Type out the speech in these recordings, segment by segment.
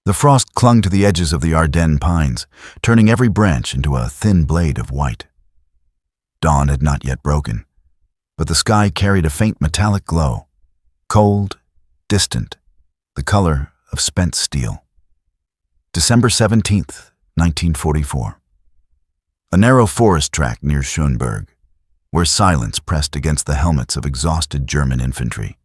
The frost clung to the edges of the Ardennes pines, turning every branch into a thin blade of white. Dawn had not yet broken, but the sky carried a faint metallic glow, cold, distant, the color of spent steel. December 17th, 1944. A narrow forest track near Schönberg, where silence pressed against the helmets of exhausted German infantry.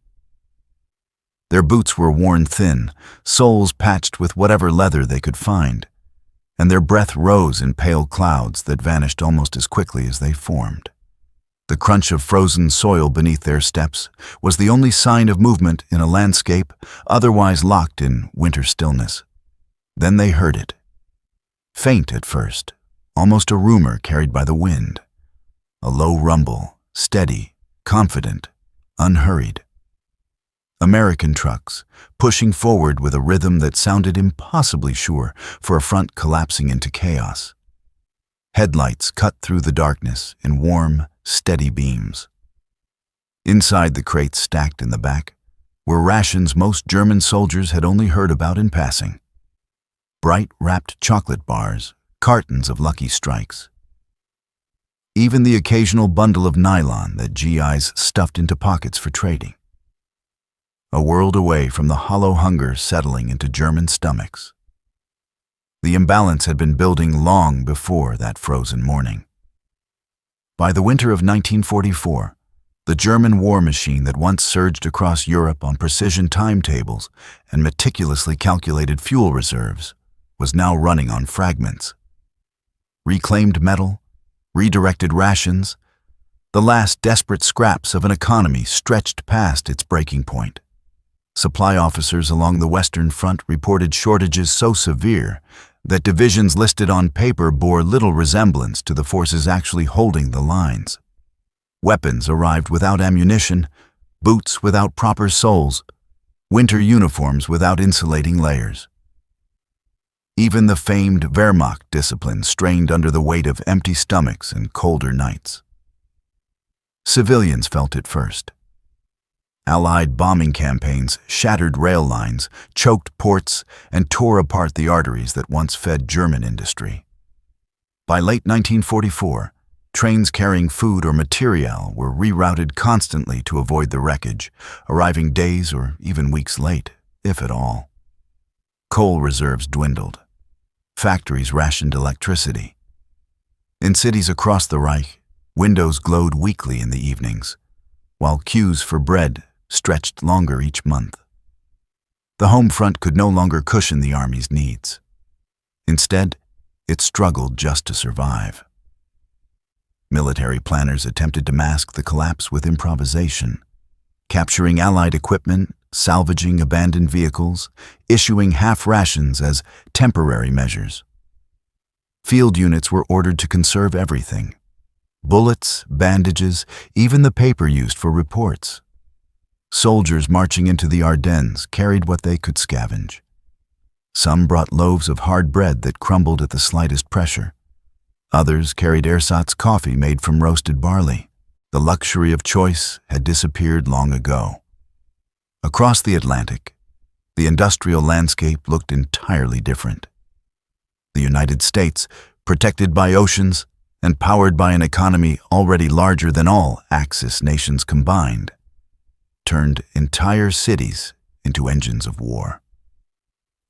Their boots were worn thin, soles patched with whatever leather they could find, and their breath rose in pale clouds that vanished almost as quickly as they formed. The crunch of frozen soil beneath their steps was the only sign of movement in a landscape otherwise locked in winter stillness. Then they heard it. Faint at first, almost a rumor carried by the wind. A low rumble, steady, confident, unhurried. American trucks, pushing forward with a rhythm that sounded impossibly sure for a front collapsing into chaos. Headlights cut through the darkness in warm, steady beams. Inside the crates stacked in the back were rations most German soldiers had only heard about in passing. Bright wrapped chocolate bars, cartons of Lucky Strikes. Even the occasional bundle of nylon that GIs stuffed into pockets for trading. A world away from the hollow hunger settling into German stomachs. The imbalance had been building long before that frozen morning. By the winter of 1944, the German war machine that once surged across Europe on precision timetables and meticulously calculated fuel reserves was now running on fragments. Reclaimed metal, redirected rations, the last desperate scraps of an economy stretched past its breaking point. Supply officers along the Western Front reported shortages so severe that divisions listed on paper bore little resemblance to the forces actually holding the lines. Weapons arrived without ammunition, boots without proper soles, winter uniforms without insulating layers. Even the famed Wehrmacht discipline strained under the weight of empty stomachs and colder nights. Civilians felt it first. Allied bombing campaigns shattered rail lines, choked ports, and tore apart the arteries that once fed German industry. By late 1944, trains carrying food or material were rerouted constantly to avoid the wreckage, arriving days or even weeks late, if at all. Coal reserves dwindled. Factories rationed electricity. In cities across the Reich, windows glowed weakly in the evenings, while queues for bread stretched longer each month. The home front could no longer cushion the army's needs. Instead, it struggled just to survive. Military planners attempted to mask the collapse with improvisation, capturing Allied equipment, salvaging abandoned vehicles, issuing half rations as temporary measures. Field units were ordered to conserve everything: bullets, bandages, even the paper used for reports. Soldiers marching into the Ardennes carried what they could scavenge. Some brought loaves of hard bread that crumbled at the slightest pressure. Others carried ersatz coffee made from roasted barley. The luxury of choice had disappeared long ago. Across the Atlantic, the industrial landscape looked entirely different. The United States, protected by oceans and powered by an economy already larger than all Axis nations combined, turned entire cities into engines of war.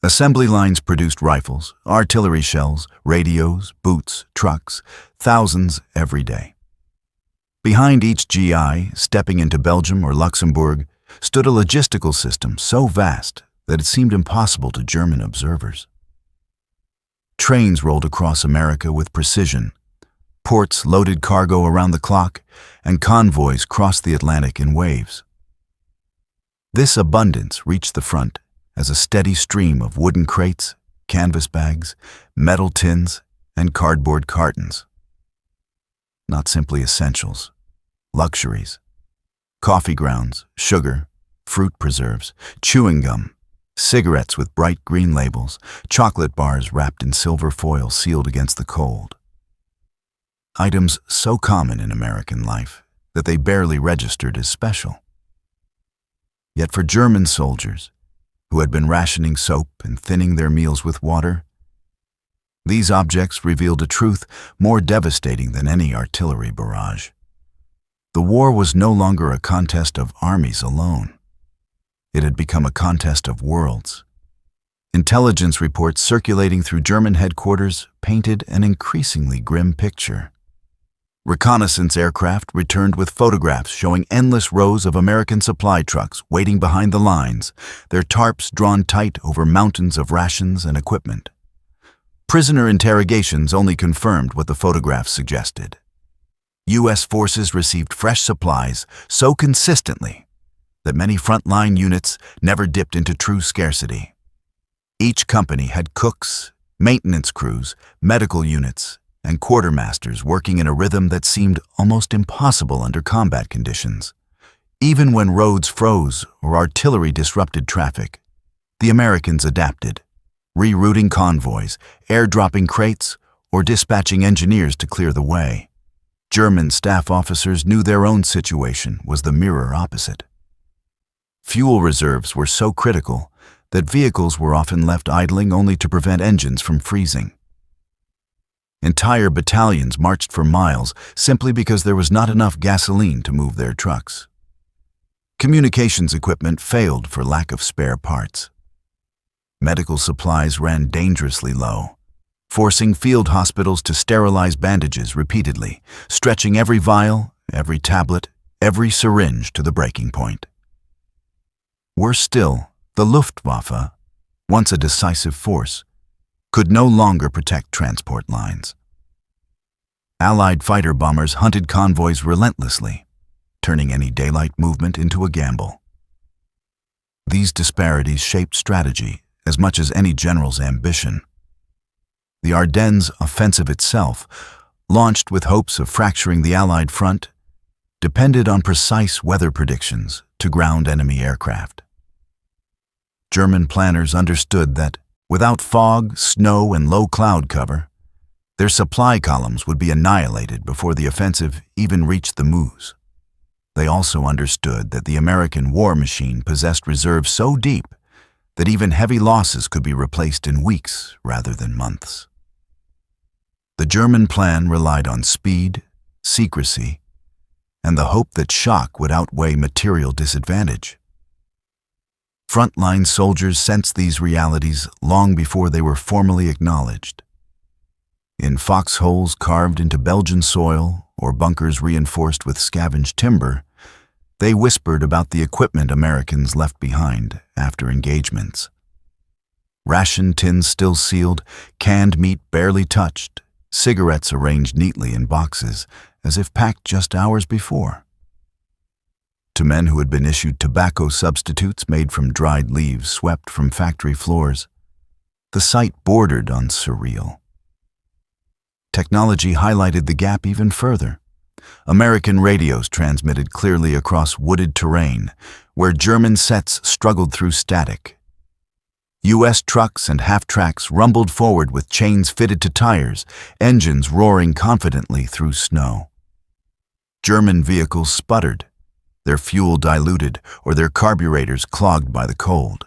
Assembly lines produced rifles, artillery shells, radios, boots, trucks, thousands every day. Behind each GI, stepping into Belgium or Luxembourg, stood a logistical system so vast that it seemed impossible to German observers. Trains rolled across America with precision. Ports loaded cargo around the clock, and convoys crossed the Atlantic in waves. This abundance reached the front as a steady stream of wooden crates, canvas bags, metal tins, and cardboard cartons. Not simply essentials, luxuries. Coffee grounds, sugar, fruit preserves, chewing gum, cigarettes with bright green labels, chocolate bars wrapped in silver foil sealed against the cold. Items so common in American life that they barely registered as special. Yet for German soldiers, who had been rationing soap and thinning their meals with water. These objects revealed a truth more devastating than any artillery barrage. The war was no longer a contest of armies alone. It had become a contest of worlds. Intelligence reports circulating through German headquarters painted an increasingly grim picture. Reconnaissance aircraft returned with photographs showing endless rows of American supply trucks waiting behind the lines, their tarps drawn tight over mountains of rations and equipment. Prisoner interrogations only confirmed what the photographs suggested. U.S. forces received fresh supplies so consistently that many frontline units never dipped into true scarcity. Each company had cooks, maintenance crews, medical units, and quartermasters working in a rhythm that seemed almost impossible under combat conditions. Even when roads froze or artillery disrupted traffic, the Americans adapted, rerouting convoys, airdropping crates, or dispatching engineers to clear the way. German staff officers knew their own situation was the mirror opposite. Fuel reserves were so critical that vehicles were often left idling only to prevent engines from freezing. Entire battalions marched for miles simply because there was not enough gasoline to move their trucks. Communications equipment failed for lack of spare parts. Medical supplies ran dangerously low, forcing field hospitals to sterilize bandages repeatedly, stretching every vial, every tablet, every syringe to the breaking point. Worse still, the Luftwaffe, once a decisive force, could no longer protect transport lines. Allied fighter bombers hunted convoys relentlessly, turning any daylight movement into a gamble. These disparities shaped strategy as much as any general's ambition. The Ardennes offensive itself, launched with hopes of fracturing the Allied front, depended on precise weather predictions to ground enemy aircraft. German planners understood that, without fog, snow, and low cloud cover, their supply columns would be annihilated before the offensive even reached the Meuse. They also understood that the American war machine possessed reserves so deep that even heavy losses could be replaced in weeks rather than months. The German plan relied on speed, secrecy, and the hope that shock would outweigh material disadvantage. Frontline soldiers sensed these realities long before they were formally acknowledged. In foxholes carved into Belgian soil or bunkers reinforced with scavenged timber, they whispered about the equipment Americans left behind after engagements. Ration tins still sealed, canned meat barely touched, cigarettes arranged neatly in boxes as if packed just hours before. To men who had been issued tobacco substitutes made from dried leaves swept from factory floors, the sight bordered on surreal. Technology highlighted the gap even further. American radios transmitted clearly across wooded terrain, where German sets struggled through static. U.S. trucks and half-tracks rumbled forward with chains fitted to tires, engines roaring confidently through snow. German vehicles sputtered, their fuel diluted or their carburetors clogged by the cold.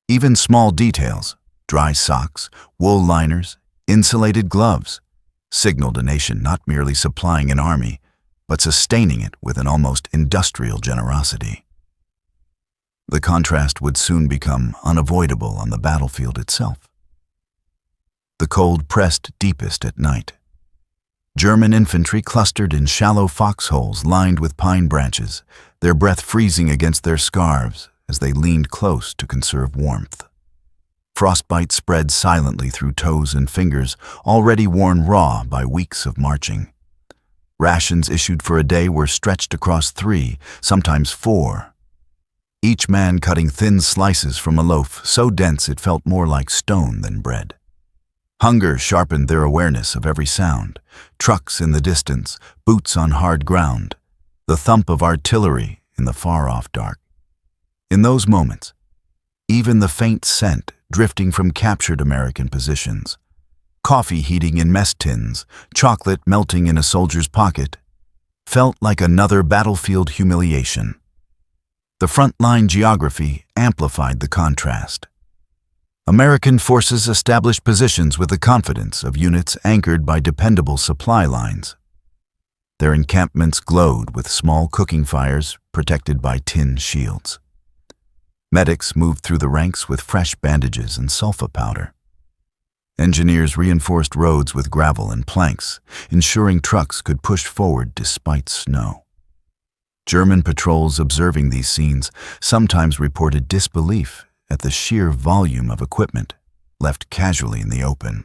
Even small details, dry socks, wool liners, insulated gloves, signaled a nation not merely supplying an army, but sustaining it with an almost industrial generosity. The contrast would soon become unavoidable on the battlefield itself. The cold pressed deepest at night. German infantry clustered in shallow foxholes lined with pine branches, their breath freezing against their scarves as they leaned close to conserve warmth. Frostbite spread silently through toes and fingers, already worn raw by weeks of marching. Rations issued for a day were stretched across 3, sometimes 4. Each man cutting thin slices from a loaf so dense it felt more like stone than bread. Hunger sharpened their awareness of every sound, trucks in the distance, boots on hard ground, the thump of artillery in the far-off dark. In those moments, even the faint scent drifting from captured American positions, coffee heating in mess tins, chocolate melting in a soldier's pocket, felt like another battlefield humiliation. The front-line geography amplified the contrast. American forces established positions with the confidence of units anchored by dependable supply lines. Their encampments glowed with small cooking fires protected by tin shields. Medics moved through the ranks with fresh bandages and sulfa powder. Engineers reinforced roads with gravel and planks, ensuring trucks could push forward despite snow. German patrols observing these scenes sometimes reported disbelief at the sheer volume of equipment left casually in the open.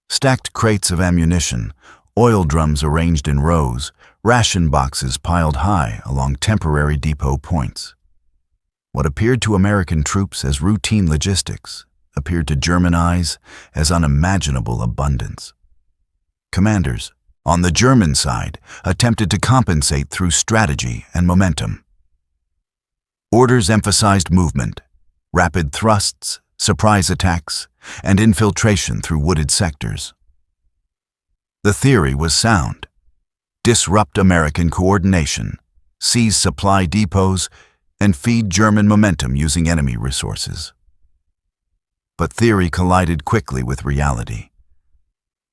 Stacked crates of ammunition, oil drums arranged in rows, ration boxes piled high along temporary depot points. What appeared to American troops as routine logistics appeared to German eyes as unimaginable abundance. Commanders, on the German side, attempted to compensate through strategy and momentum. Orders emphasized movement, rapid thrusts, surprise attacks, and infiltration through wooded sectors. The theory was sound. Disrupt American coordination, seize supply depots, and feed German momentum using enemy resources. But theory collided quickly with reality.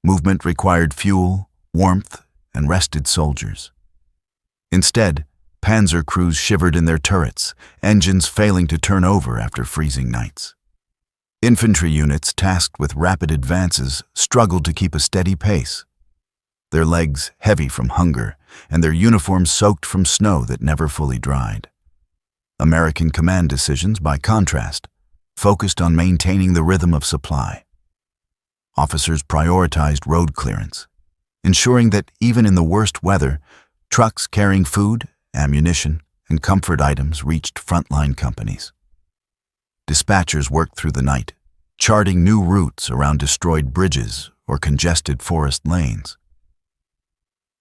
Movement required fuel, warmth, and rested soldiers. Instead, panzer crews shivered in their turrets, engines failing to turn over after freezing nights. Infantry units tasked with rapid advances struggled to keep a steady pace, their legs heavy from hunger and their uniforms soaked from snow that never fully dried. American command decisions, by contrast, focused on maintaining the rhythm of supply. Officers prioritized road clearance, ensuring that even in the worst weather, trucks carrying food, ammunition, and comfort items reached frontline companies. Dispatchers worked through the night, charting new routes around destroyed bridges or congested forest lanes.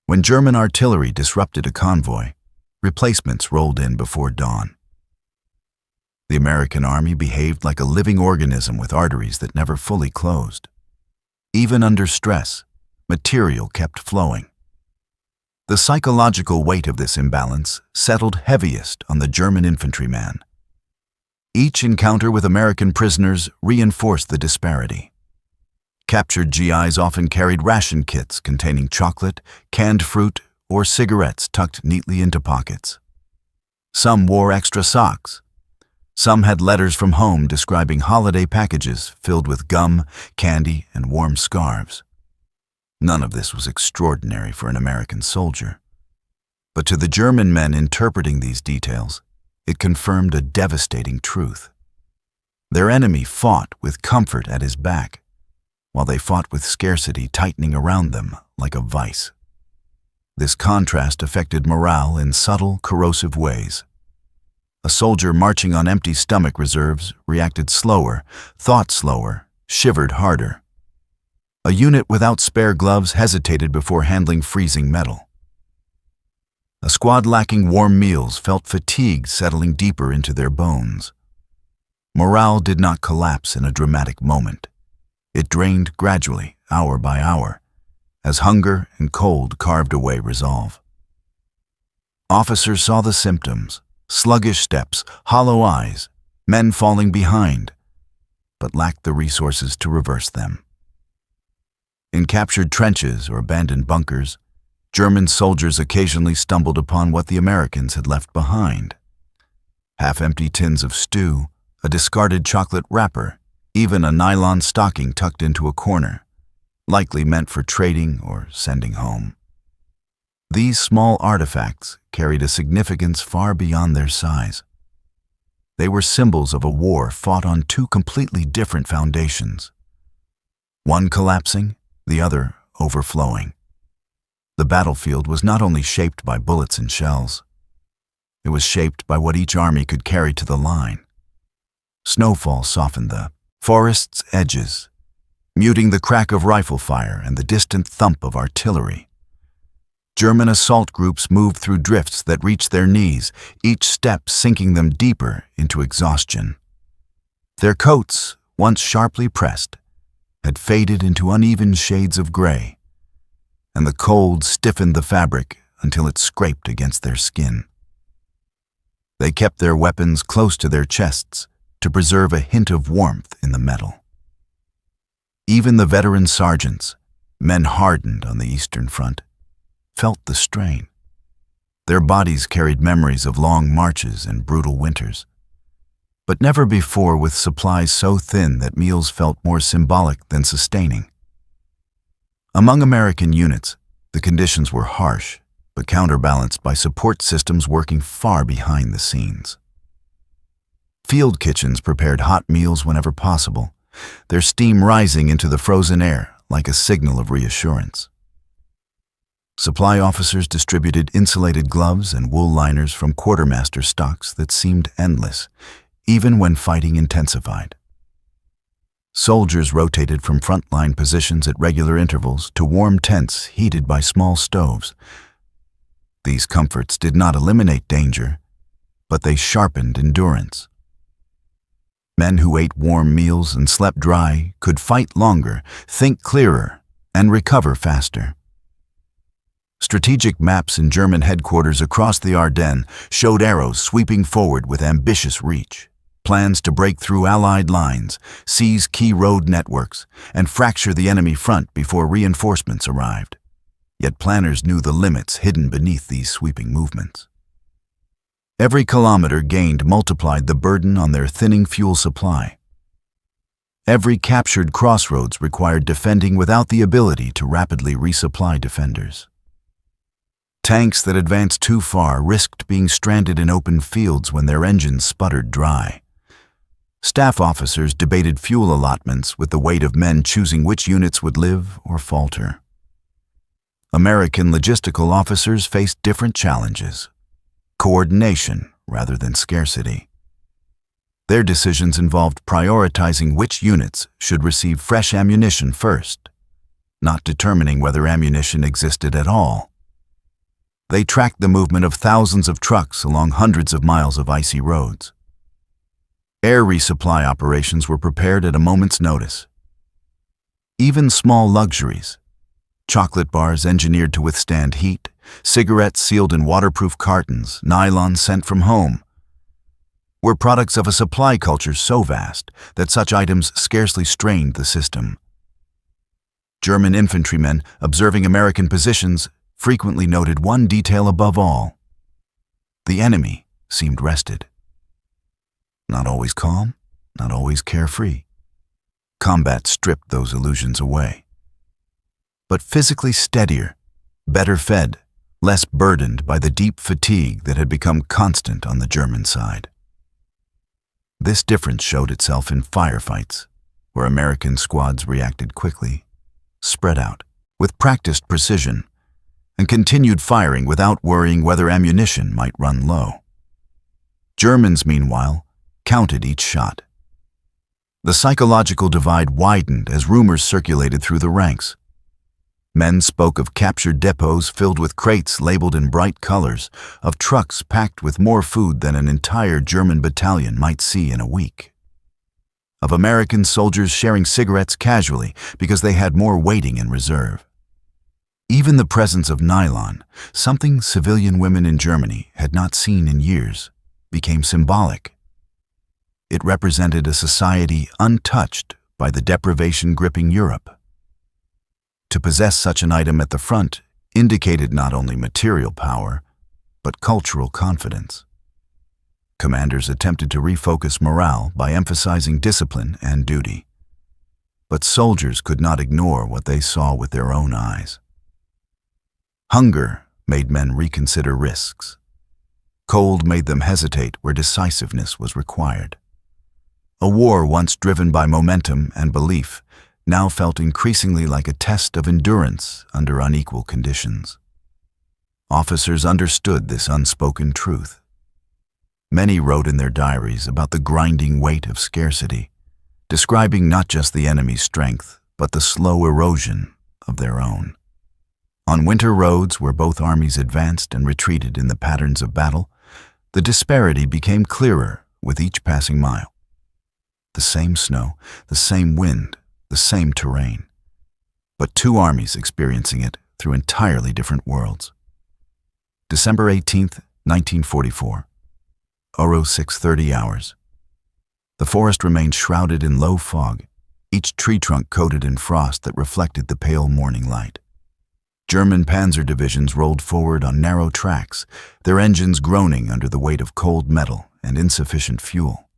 When German artillery disrupted a convoy, replacements rolled in before dawn. The American army behaved like a living organism with arteries that never fully closed. Even under stress, material kept flowing. The psychological weight of this imbalance settled heaviest on the German infantryman. Each encounter with American prisoners reinforced the disparity. Captured GIs often carried ration kits containing chocolate, canned fruit, or cigarettes tucked neatly into pockets. Some wore extra socks. Some had letters from home describing holiday packages filled with gum, candy, and warm scarves. None of this was extraordinary for an American soldier. But to the German men interpreting these details, it confirmed a devastating truth. Their enemy fought with comfort at his back, while they fought with scarcity tightening around them like a vice. This contrast affected morale in subtle, corrosive ways. A soldier marching on empty stomach reserves reacted slower, thought slower, shivered harder. A unit without spare gloves hesitated before handling freezing metal. A squad lacking warm meals felt fatigue settling deeper into their bones. Morale did not collapse in a dramatic moment. It drained gradually, hour by hour, as hunger and cold carved away resolve. Officers saw the symptoms: sluggish steps, hollow eyes, men falling behind, but lacked the resources to reverse them. In captured trenches or abandoned bunkers, German soldiers occasionally stumbled upon what the Americans had left behind. Half-empty tins of stew, a discarded chocolate wrapper, even a nylon stocking tucked into a corner, likely meant for trading or sending home. These small artifacts carried a significance far beyond their size. They were symbols of a war fought on two completely different foundations. One collapsing, the other overflowing. The battlefield was not only shaped by bullets and shells. It was shaped by what each army could carry to the line. Snowfall softened the forest's edges, muting the crack of rifle fire and the distant thump of artillery. German assault groups moved through drifts that reached their knees, each step sinking them deeper into exhaustion. Their coats, once sharply pressed, had faded into uneven shades of gray, and the cold stiffened the fabric until it scraped against their skin. They kept their weapons close to their chests to preserve a hint of warmth in the metal. Even the veteran sergeants, men hardened on the Eastern Front, felt the strain. Their bodies carried memories of long marches and brutal winters, but never before with supplies so thin that meals felt more symbolic than sustaining. Among American units, the conditions were harsh, but counterbalanced by support systems working far behind the scenes. Field kitchens prepared hot meals whenever possible, their steam rising into the frozen air like a signal of reassurance. Supply officers distributed insulated gloves and wool liners from quartermaster stocks that seemed endless, even when fighting intensified. Soldiers rotated from frontline positions at regular intervals to warm tents heated by small stoves. These comforts did not eliminate danger, but they sharpened endurance. Men who ate warm meals and slept dry could fight longer, think clearer, and recover faster. Strategic maps in German headquarters across the Ardennes showed arrows sweeping forward with ambitious reach, plans to break through Allied lines, seize key road networks, and fracture the enemy front before reinforcements arrived. Yet planners knew the limits hidden beneath these sweeping movements. Every kilometer gained multiplied the burden on their thinning fuel supply. Every captured crossroads required defending without the ability to rapidly resupply defenders. Tanks that advanced too far risked being stranded in open fields when their engines sputtered dry. Staff officers debated fuel allotments with the weight of men choosing which units would live or falter. American logistical officers faced different challenges: coordination rather than scarcity. Their decisions involved prioritizing which units should receive fresh ammunition first, not determining whether ammunition existed at all. They tracked the movement of thousands of trucks along hundreds of miles of icy roads. Air resupply operations were prepared at a moment's notice. Even small luxuries, chocolate bars engineered to withstand heat, cigarettes sealed in waterproof cartons, nylon sent from home, were products of a supply culture so vast that such items scarcely strained the system. German infantrymen observing American positions frequently noted one detail above all: the enemy seemed rested. Not always calm, not always carefree. Combat stripped those illusions away. But physically steadier, better fed, less burdened by the deep fatigue that had become constant on the German side. This difference showed itself in firefights, where American squads reacted quickly, spread out, with practiced precision, and continued firing without worrying whether ammunition might run low. Germans, meanwhile, counted each shot. The psychological divide widened as rumors circulated through the ranks. Men spoke of captured depots filled with crates labeled in bright colors, of trucks packed with more food than an entire German battalion might see in a week, of American soldiers sharing cigarettes casually because they had more waiting in reserve. Even the presence of nylon, something civilian women in Germany had not seen in years, became symbolic. It represented a society untouched by the deprivation gripping Europe. To possess such an item at the front indicated not only material power, but cultural confidence. Commanders attempted to refocus morale by emphasizing discipline and duty. But soldiers could not ignore what they saw with their own eyes. Hunger made men reconsider risks. Cold made them hesitate where decisiveness was required. A war once driven by momentum and belief now felt increasingly like a test of endurance under unequal conditions. Officers understood this unspoken truth. Many wrote in their diaries about the grinding weight of scarcity, describing not just the enemy's strength, but the slow erosion of their own. On winter roads where both armies advanced and retreated in the patterns of battle, the disparity became clearer with each passing mile. The same snow, the same wind, the same terrain, but two armies experiencing it through entirely different worlds. December 18, 1944. Oro 6:30 hours. The forest remained shrouded in low fog, each tree trunk coated in frost that reflected the pale morning light. German panzer divisions rolled forward on narrow tracks, their engines groaning under the weight of cold metal and insufficient fuel.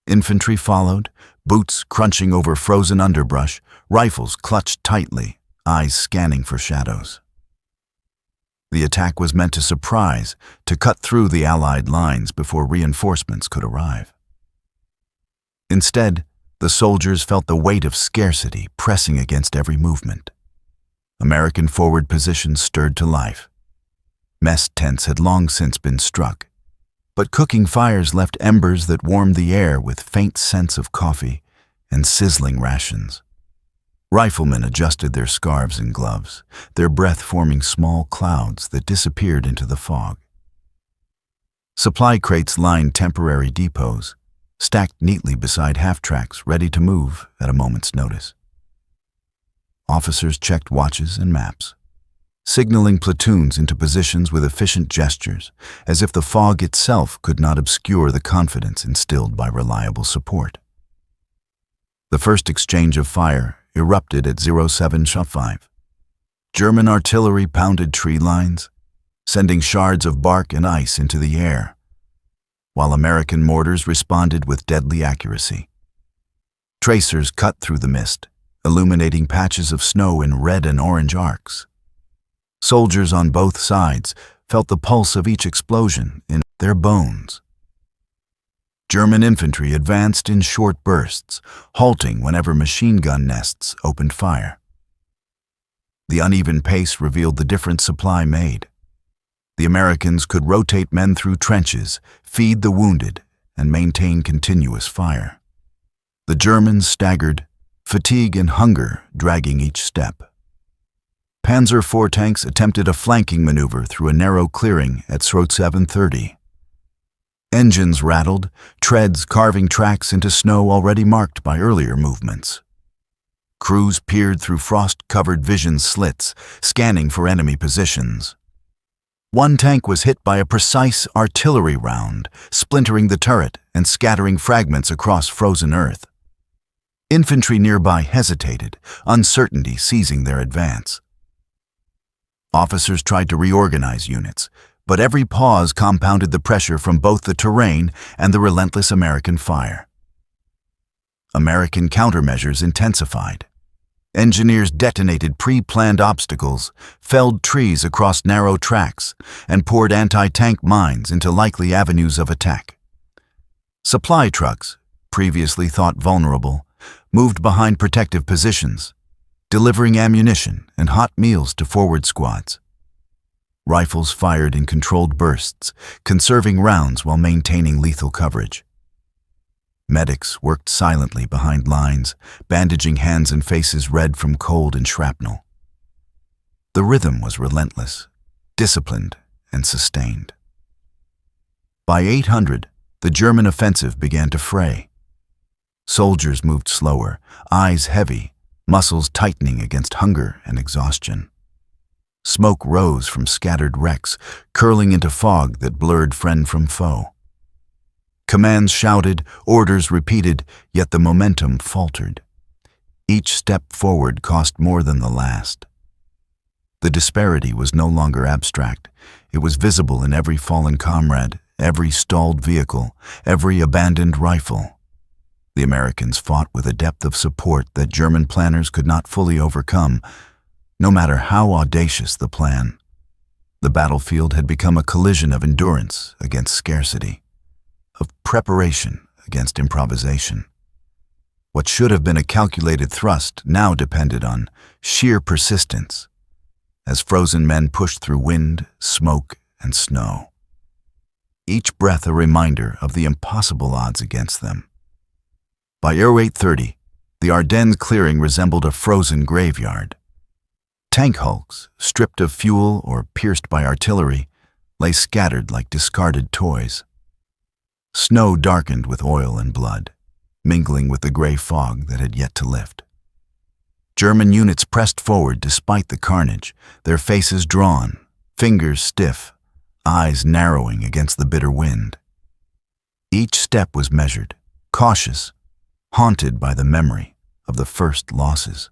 Infantry followed, boots crunching over frozen underbrush, rifles clutched tightly, eyes scanning for shadows. The attack was meant to surprise, to cut through the Allied lines before reinforcements could arrive. Instead, the soldiers felt the weight of scarcity pressing against every movement. American forward positions stirred to life. Mess tents had long since been struck, but cooking fires left embers that warmed the air with faint scents of coffee and sizzling rations. Riflemen adjusted their scarves and gloves, their breath forming small clouds that disappeared into the fog. Supply crates lined temporary depots, stacked neatly beside half-tracks ready to move at a moment's notice. Officers checked watches and maps, signaling platoons into positions with efficient gestures, as if the fog itself could not obscure the confidence instilled by reliable support. The first exchange of fire erupted at 07:05. German artillery pounded tree lines, sending shards of bark and ice into the air, while American mortars responded with deadly accuracy. Tracers cut through the mist, illuminating patches of snow in red and orange arcs. Soldiers on both sides felt the pulse of each explosion in their bones. German infantry advanced in short bursts, halting whenever machine gun nests opened fire. The uneven pace revealed the difference supply made. The Americans could rotate men through trenches, feed the wounded, and maintain continuous fire. The Germans staggered, fatigue and hunger dragging each step. Panzer IV tanks attempted a flanking maneuver through a narrow clearing at 07:30. Engines rattled, treads carving tracks into snow already marked by earlier movements. Crews peered through frost-covered vision slits, scanning for enemy positions. One tank was hit by a precise artillery round, splintering the turret and scattering fragments across frozen earth. Infantry nearby hesitated, uncertainty seizing their advance. Officers tried to reorganize units, but every pause compounded the pressure from both the terrain and the relentless American fire. American countermeasures intensified. Engineers detonated pre-planned obstacles, felled trees across narrow tracks, and poured anti-tank mines into likely avenues of attack. Supply trucks, previously thought vulnerable, moved behind protective positions, delivering ammunition and hot meals to forward squads. Rifles fired in controlled bursts, conserving rounds while maintaining lethal coverage. Medics worked silently behind lines, bandaging hands and faces red from cold and shrapnel. The rhythm was relentless, disciplined, and sustained. By 800, the German offensive began to fray. Soldiers moved slower, eyes heavy, muscles tightening against hunger and exhaustion. Smoke rose from scattered wrecks, curling into fog that blurred friend from foe. Commands shouted, orders repeated, yet the momentum faltered. Each step forward cost more than the last. The disparity was no longer abstract. It was visible in every fallen comrade, every stalled vehicle, every abandoned rifle. The Americans fought with a depth of support that German planners could not fully overcome, no matter how audacious the plan. The battlefield had become a collision of endurance against scarcity, of preparation against improvisation. What should have been a calculated thrust now depended on sheer persistence, as frozen men pushed through wind, smoke, and snow. Each breath a reminder of the impossible odds against them. By 08:30, the Ardennes clearing resembled a frozen graveyard. Tank hulks, stripped of fuel or pierced by artillery, lay scattered like discarded toys. Snow darkened with oil and blood, mingling with the gray fog that had yet to lift. German units pressed forward despite the carnage, their faces drawn, fingers stiff, eyes narrowing against the bitter wind. Each step was measured, cautious, haunted by the memory of the first losses.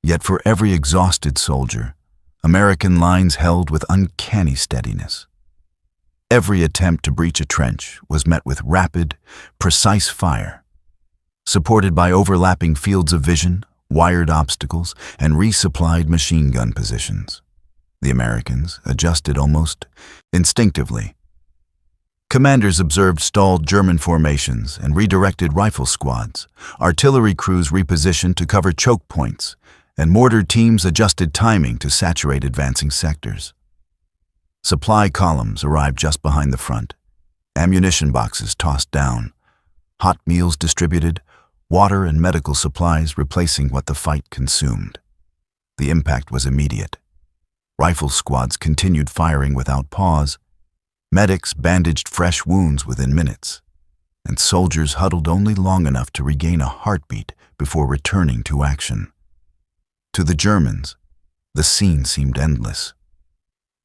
Yet for every exhausted soldier, American lines held with uncanny steadiness. Every attempt to breach a trench was met with rapid, precise fire, supported by overlapping fields of vision, wired obstacles, and resupplied machine gun positions. The Americans adjusted almost instinctively. Commanders observed stalled German formations and redirected rifle squads. Artillery crews repositioned to cover choke points, and mortar teams adjusted timing to saturate advancing sectors. Supply columns arrived just behind the front, ammunition boxes tossed down, hot meals distributed, water and medical supplies replacing what the fight consumed. The impact was immediate. Rifle squads continued firing without pause. Medics bandaged fresh wounds within minutes, and soldiers huddled only long enough to regain a heartbeat before returning to action. To the Germans, the scene seemed endless.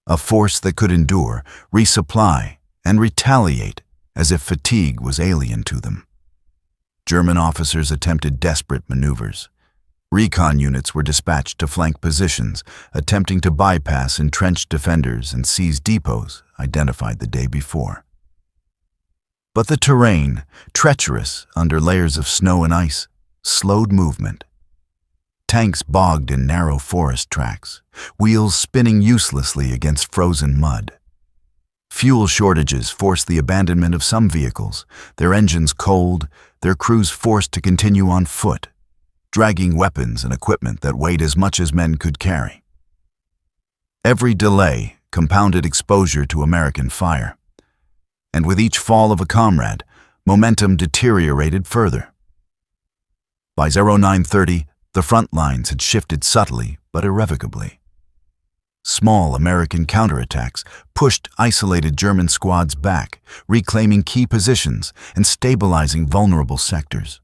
A force that could endure, resupply, and retaliate as if fatigue was alien to them. German officers attempted desperate maneuvers. Recon units were dispatched to flank positions, attempting to bypass entrenched defenders and seize depots identified the day before. But the terrain, treacherous under layers of snow and ice, slowed movement. Tanks bogged in narrow forest tracks, wheels spinning uselessly against frozen mud. Fuel shortages forced the abandonment of some vehicles, their engines cold, their crews forced to continue on foot, dragging weapons and equipment that weighed as much as men could carry. Every delay compounded exposure to American fire, and with each fall of a comrade, momentum deteriorated further. By 09:30, the front lines had shifted subtly but irrevocably. Small American counterattacks pushed isolated German squads back, reclaiming key positions and stabilizing vulnerable sectors.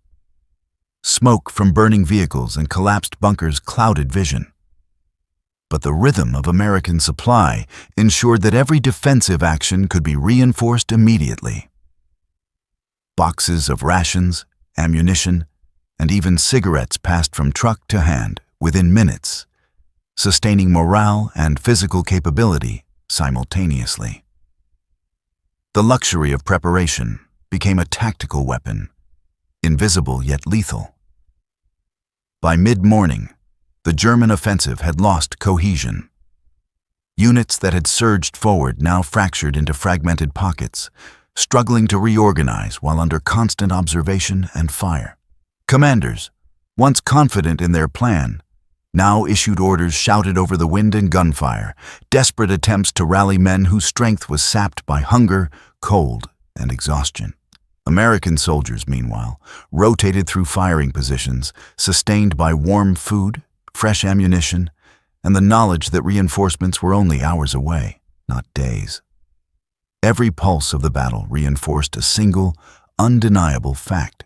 Smoke from burning vehicles and collapsed bunkers clouded vision. But the rhythm of American supply ensured that every defensive action could be reinforced immediately. Boxes of rations, ammunition, and even cigarettes passed from truck to hand within minutes, sustaining morale and physical capability simultaneously. The luxury of preparation became a tactical weapon, invisible yet lethal. By mid-morning, the German offensive had lost cohesion. Units that had surged forward now fractured into fragmented pockets, struggling to reorganize while under constant observation and fire. Commanders, once confident in their plan, now issued orders shouted over the wind and gunfire, desperate attempts to rally men whose strength was sapped by hunger, cold, and exhaustion. American soldiers, meanwhile, rotated through firing positions, sustained by warm food, fresh ammunition, and the knowledge that reinforcements were only hours away, not days. Every pulse of the battle reinforced a single, undeniable fact.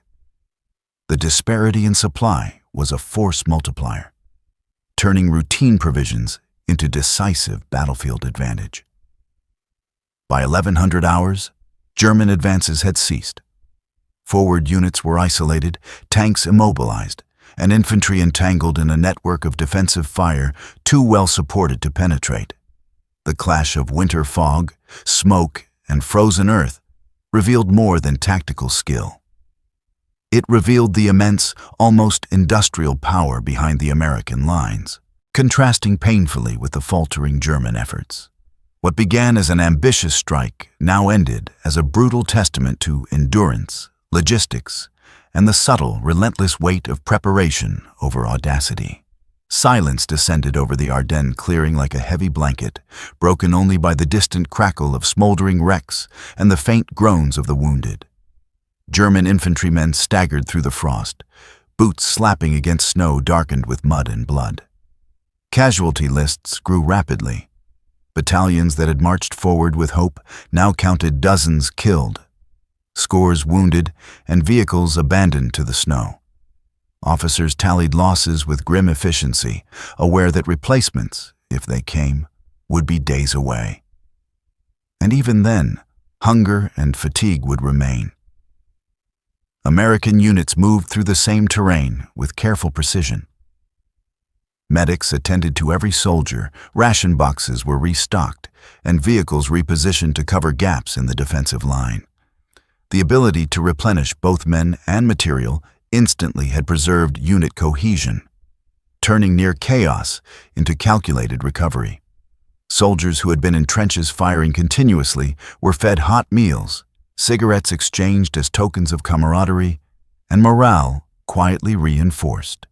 The disparity in supply was a force multiplier, turning routine provisions into decisive battlefield advantage. By 1100 hours, German advances had ceased. Forward units were isolated, tanks immobilized, and infantry entangled in a network of defensive fire too well supported to penetrate. The clash of winter fog, smoke, and frozen earth revealed more than tactical skill. It revealed the immense, almost industrial power behind the American lines, contrasting painfully with the faltering German efforts. What began as an ambitious strike now ended as a brutal testament to endurance, logistics, and the subtle, relentless weight of preparation over audacity. Silence descended over the Ardennes clearing like a heavy blanket, broken only by the distant crackle of smoldering wrecks and the faint groans of the wounded. German infantrymen staggered through the frost, boots slapping against snow darkened with mud and blood. Casualty lists grew rapidly. Battalions that had marched forward with hope now counted dozens killed, scores wounded, and vehicles abandoned to the snow. Officers tallied losses with grim efficiency, aware that replacements, if they came, would be days away. And even then, hunger and fatigue would remain. American units moved through the same terrain with careful precision. Medics attended to every soldier, ration boxes were restocked, and vehicles repositioned to cover gaps in the defensive line. The ability to replenish both men and material instantly had preserved unit cohesion, turning near chaos into calculated recovery. Soldiers who had been in trenches firing continuously were fed hot meals, cigarettes exchanged as tokens of camaraderie, and morale quietly reinforced.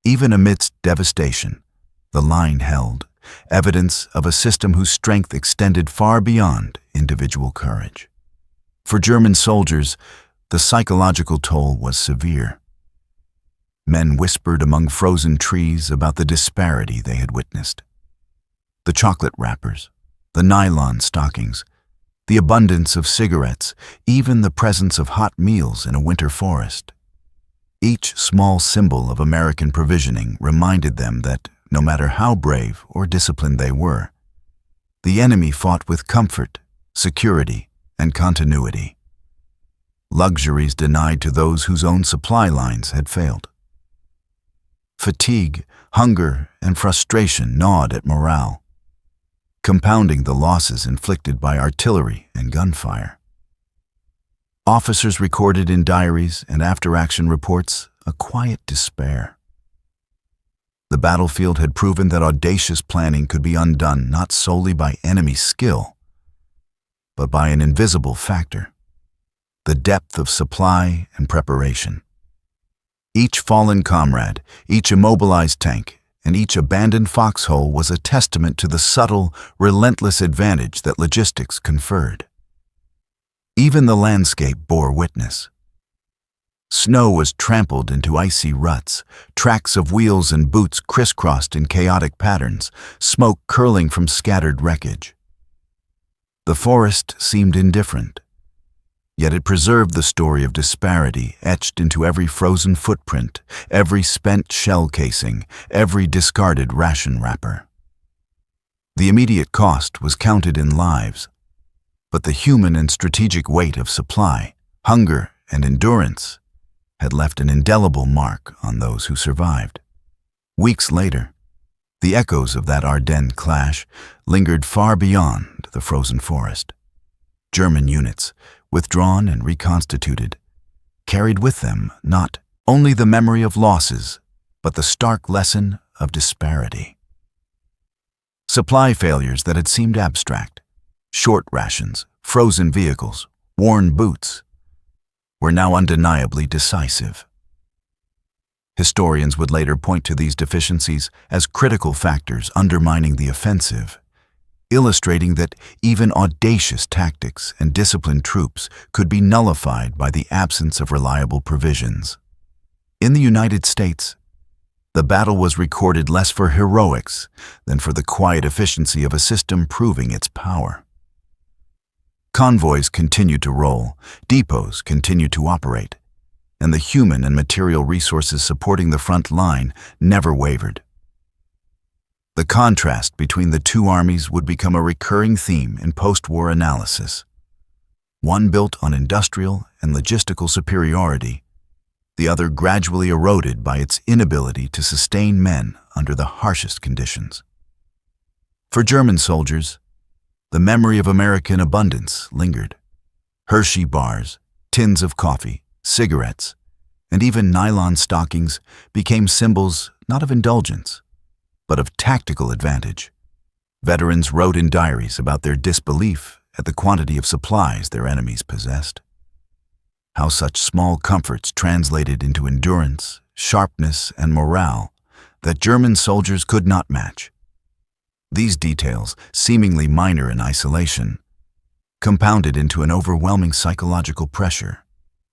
Even amidst devastation, the line held, evidence of a system whose strength extended far beyond individual courage. For German soldiers, the psychological toll was severe. Men whispered among frozen trees about the disparity they had witnessed. The chocolate wrappers, the nylon stockings, the abundance of cigarettes, even the presence of hot meals in a winter forest. Each small symbol of American provisioning reminded them that, no matter how brave or disciplined they were, the enemy fought with comfort, security, and continuity. Luxuries denied to those whose own supply lines had failed. Fatigue, hunger, and frustration gnawed at morale, compounding the losses inflicted by artillery and gunfire. Officers recorded in diaries and after-action reports a quiet despair. The battlefield had proven that audacious planning could be undone not solely by enemy skill, but by an invisible factor: the depth of supply and preparation. Each fallen comrade, each immobilized tank, and each abandoned foxhole was a testament to the subtle, relentless advantage that logistics conferred. Even the landscape bore witness. Snow was trampled into icy ruts, tracks of wheels and boots crisscrossed in chaotic patterns, smoke curling from scattered wreckage. The forest seemed indifferent, yet it preserved the story of disparity etched into every frozen footprint, every spent shell casing, every discarded ration wrapper. The immediate cost was counted in lives, but the human and strategic weight of supply, hunger, and endurance had left an indelible mark on those who survived. Weeks later, the echoes of that Ardennes clash lingered far beyond the frozen forest. German units, withdrawn and reconstituted, carried with them not only the memory of losses, but the stark lesson of disparity. Supply failures that had seemed abstract, short rations, frozen vehicles, worn boots, were now undeniably decisive. Historians would later point to these deficiencies as critical factors undermining the offensive, illustrating that even audacious tactics and disciplined troops could be nullified by the absence of reliable provisions. In the United States, the battle was recorded less for heroics than for the quiet efficiency of a system proving its power. Convoys continued to roll, depots continued to operate, and the human and material resources supporting the front line never wavered. The contrast between the two armies would become a recurring theme in post-war analysis. One built on industrial and logistical superiority, the other gradually eroded by its inability to sustain men under the harshest conditions. For German soldiers, the memory of American abundance lingered. Hershey bars, tins of coffee, cigarettes, and even nylon stockings became symbols not of indulgence, but of tactical advantage. Veterans wrote in diaries about their disbelief at the quantity of supplies their enemies possessed. How such small comforts translated into endurance, sharpness, and morale that German soldiers could not match. These details, seemingly minor in isolation, compounded into an overwhelming psychological pressure,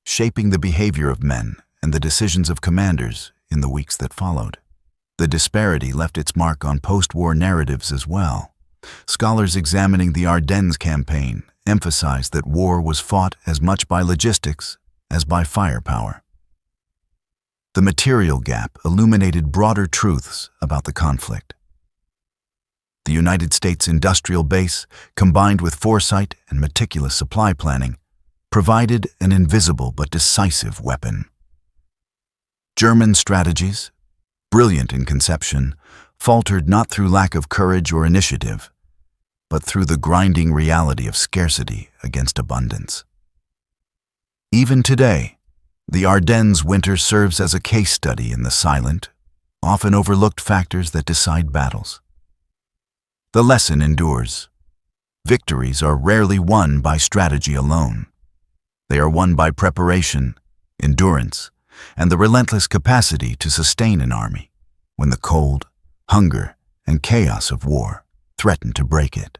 shaping the behavior of men and the decisions of commanders in the weeks that followed. The disparity left its mark on post-war narratives as well. Scholars examining the Ardennes campaign emphasized that war was fought as much by logistics as by firepower. The material gap illuminated broader truths about the conflict. The United States industrial base, combined with foresight and meticulous supply planning, provided an invisible but decisive weapon. German strategies, brilliant in conception, faltered not through lack of courage or initiative, but through the grinding reality of scarcity against abundance. Even today, the Ardennes winter serves as a case study in the silent, often overlooked factors that decide battles. The lesson endures. Victories are rarely won by strategy alone. They are won by preparation, endurance, and the relentless capacity to sustain an army when the cold, hunger, and chaos of war threaten to break it.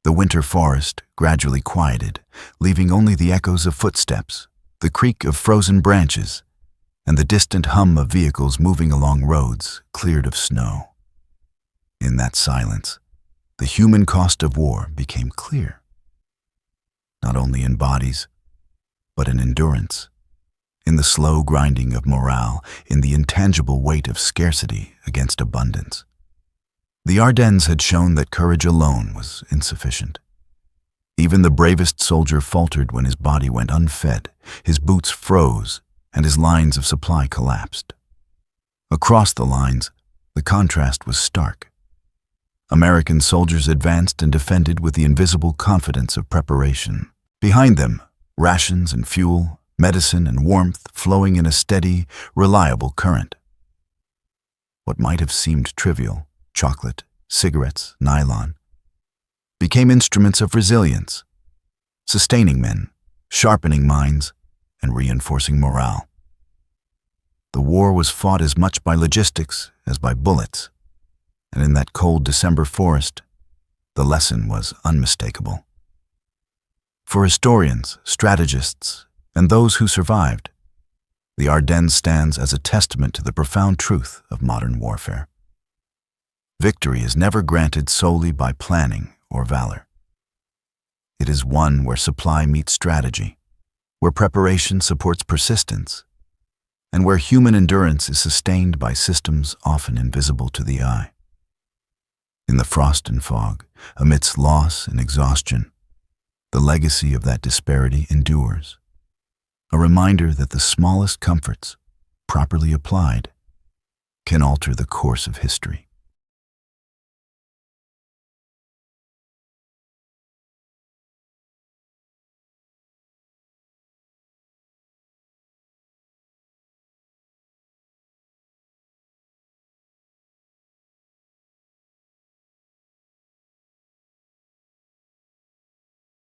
The winter forest gradually quieted, leaving only the echoes of footsteps, the creak of frozen branches, and the distant hum of vehicles moving along roads cleared of snow. In that silence, the human cost of war became clear, not only in bodies, but in endurance, in the slow grinding of morale, in the intangible weight of scarcity against abundance. The Ardennes had shown that courage alone was insufficient. Even the bravest soldier faltered when his body went unfed, his boots froze, and his lines of supply collapsed. Across the lines, the contrast was stark. American soldiers advanced and defended with the invisible confidence of preparation. Behind them, rations and fuel, medicine and warmth flowing in a steady, reliable current. What might have seemed trivial, chocolate, cigarettes, nylon, became instruments of resilience, sustaining men, sharpening minds, and reinforcing morale. The war was fought as much by logistics as by bullets, and in that cold December forest, the lesson was unmistakable. For historians, strategists, and those who survived, the Ardennes stands as a testament to the profound truth of modern warfare. Victory is never granted solely by planning or valor. It is won where supply meets strategy, where preparation supports persistence, and where human endurance is sustained by systems often invisible to the eye. In the frost and fog, amidst loss and exhaustion, the legacy of that disparity endures, a reminder that the smallest comforts, properly applied, can alter the course of history.